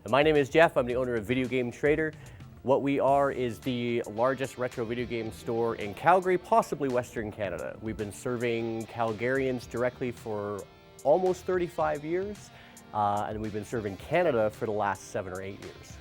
My name is Jeff. I'm the owner of Video Game Trader. What we are is the largest retro video game store in Calgary, possibly Western Canada. We've been serving Calgarians directly for almost 35 years, and we've been serving Canada for the last 7 or 8 years.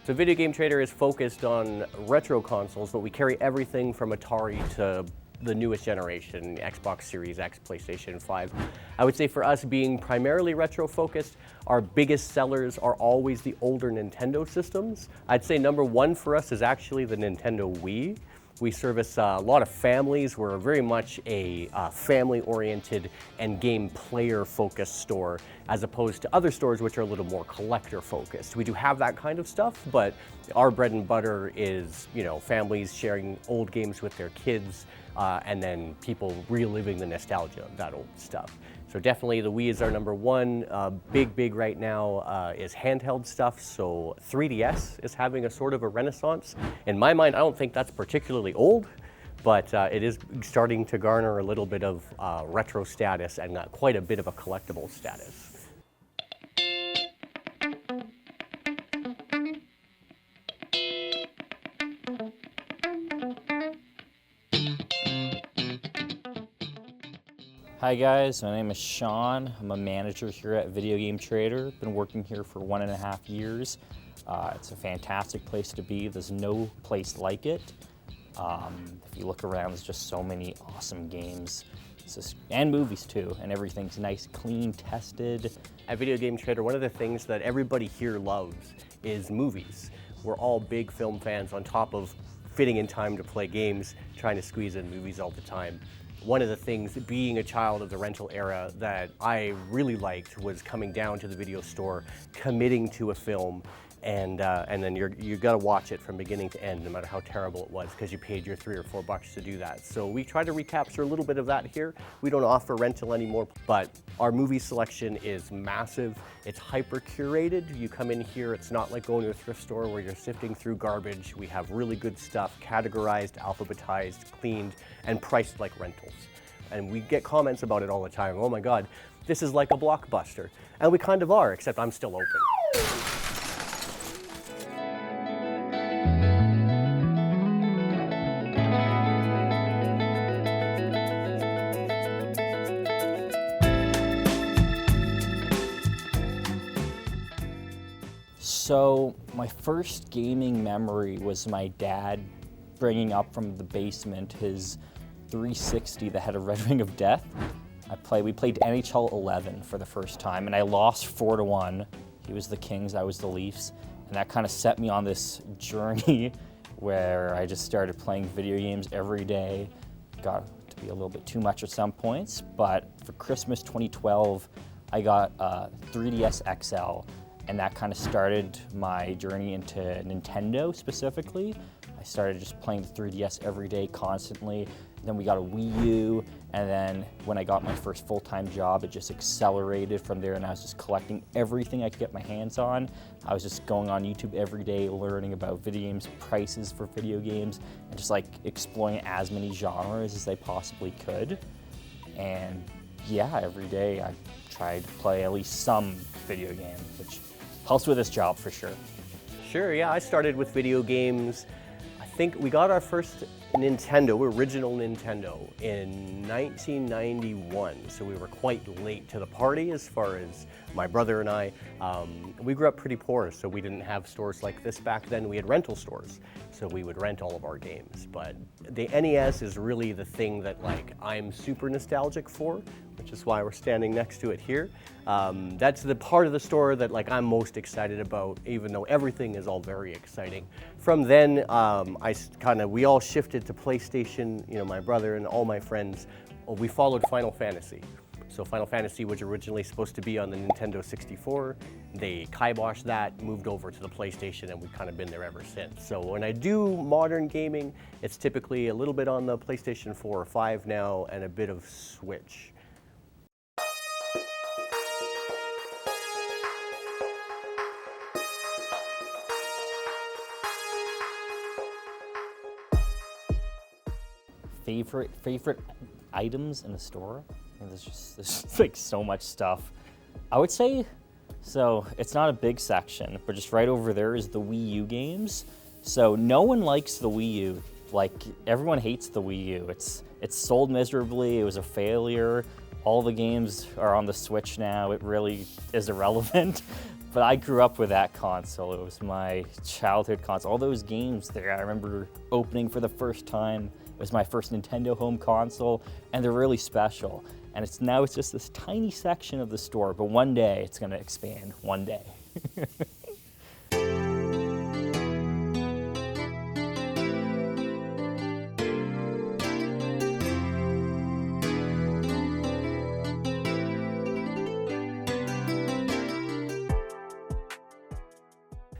So Video Game Trader is focused on retro consoles, but we carry everything from Atari to the newest generation, Xbox Series X, PlayStation 5. I would say for us, being primarily retro focused, our biggest sellers are always the older Nintendo systems. I'd say number one for us is actually the Nintendo Wii. We service a lot of families. We're very much a family-oriented and game player-focused store, as opposed to other stores which are a little more collector-focused. We do have that kind of stuff, but our bread and butter is, families sharing old games with their kids, and then people reliving the nostalgia of that old stuff. So definitely the Wii is our number one. Big right now is handheld stuff. So 3DS is having a sort of a renaissance. In my mind, I don't think that's particularly old, but it is starting to garner a little bit of retro status and quite a bit of a collectible status. Hi guys, my name is Sean. I'm a manager here at Video Game Trader. Been working here for 1.5 years. It's a fantastic place to be. There's no place like it. If you look around, there's just so many awesome games. And movies too, and everything's nice, clean, tested. At Video Game Trader, one of the things that everybody here loves is movies. We're all big film fans on top of fitting in time to play games, trying to squeeze in movies all the time. One of the things, being a child of the rental era, that I really liked was coming down to the video store, committing to a film, and then you got to watch it from beginning to end, no matter how terrible it was, because you paid your $3 or $4 to do that. So we try to recapture a little bit of that here. We don't offer rental anymore, but our movie selection is massive. It's hyper curated. You come in here, it's not like going to a thrift store where you're sifting through garbage. We have really good stuff, categorized, alphabetized, cleaned, and priced like rentals. And we get comments about it all the time. Oh my God, this is like a Blockbuster. And we kind of are, except I'm still open. So my first gaming memory was my dad bringing up from the basement his 360 that had a red ring of death. We played NHL 11 for the first time, and I lost 4-1. He was the Kings, I was the Leafs, and that kind of set me on this journey where I just started playing video games every day. Got to be a little bit too much at some points, but for Christmas 2012, I got a 3DS XL, and that kind of started my journey into Nintendo specifically. I started just playing the 3DS every day, constantly. Then we got a Wii U, and then when I got my first full-time job, it just accelerated from there, and I was just collecting everything I could get my hands on. I was just going on YouTube every day, learning about video games, prices for video games, and just like exploring as many genres as I possibly could. And yeah, every day I tried to play at least some video game, which helps with this job for sure. Sure, yeah, I started with video games. I think we got our first Nintendo, original Nintendo, in 1991, so we were quite late to the party as far as my brother and I. We grew up pretty poor, so we didn't have stores like this back then. We had rental stores, so we would rent all of our games. But the NES is really the thing that I'm super nostalgic for, which is why we're standing next to it here. That's the part of the store that I'm most excited about, even though everything is all very exciting. From then, we all shifted to PlayStation. My brother and all my friends, we followed Final Fantasy. So Final Fantasy was originally supposed to be on the Nintendo 64. They kiboshed that, moved over to the PlayStation, and we've kind of been there ever since. So when I do modern gaming, it's typically a little bit on the PlayStation 4 or 5 now, and a bit of Switch. Favorite items in the store? There's so much stuff. I would say So it's not a big section, but just right over there is the Wii U games. So no one likes the Wii U. Like, everyone hates the Wii U. It's sold miserably, it was a failure. All the games are on the Switch now, it really is irrelevant. But I grew up with that console, it was my childhood console. All those games there, I remember opening for the first time. It was my first Nintendo home console, and they're really special. And it's just this tiny section of the store, but one day it's gonna expand, one day.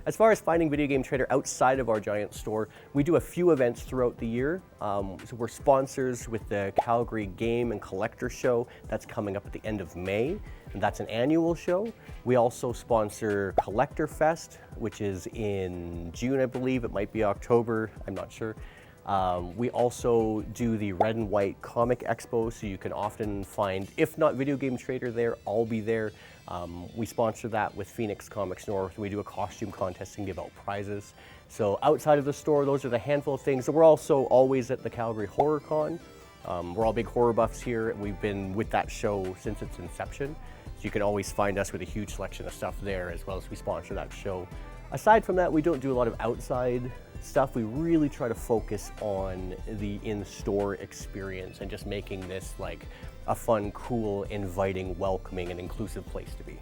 As far as finding Video Game Trader outside of our giant store, we do a few events throughout the year. So we're sponsors with the Calgary Game and Collector Show. That's coming up at the end of May, and that's an annual show. We also sponsor Collector Fest, which is in June, I believe. It might be October, I'm not sure. We also do the Red and White Comic Expo, so you can often find, if not Video Game Trader there, I'll be there. We sponsor that with Phoenix Comics North. We do a costume contest and give out prizes. So outside of the store, those are the handful of things. We're also always at the Calgary Horror Con. We're all big horror buffs here, and we've been with that show since its inception. So you can always find us with a huge selection of stuff there, as well as we sponsor that show. Aside from that, we don't do a lot of outside stuff. We really try to focus on the in-store experience and just making this like a fun, cool, inviting, welcoming, and inclusive place to be.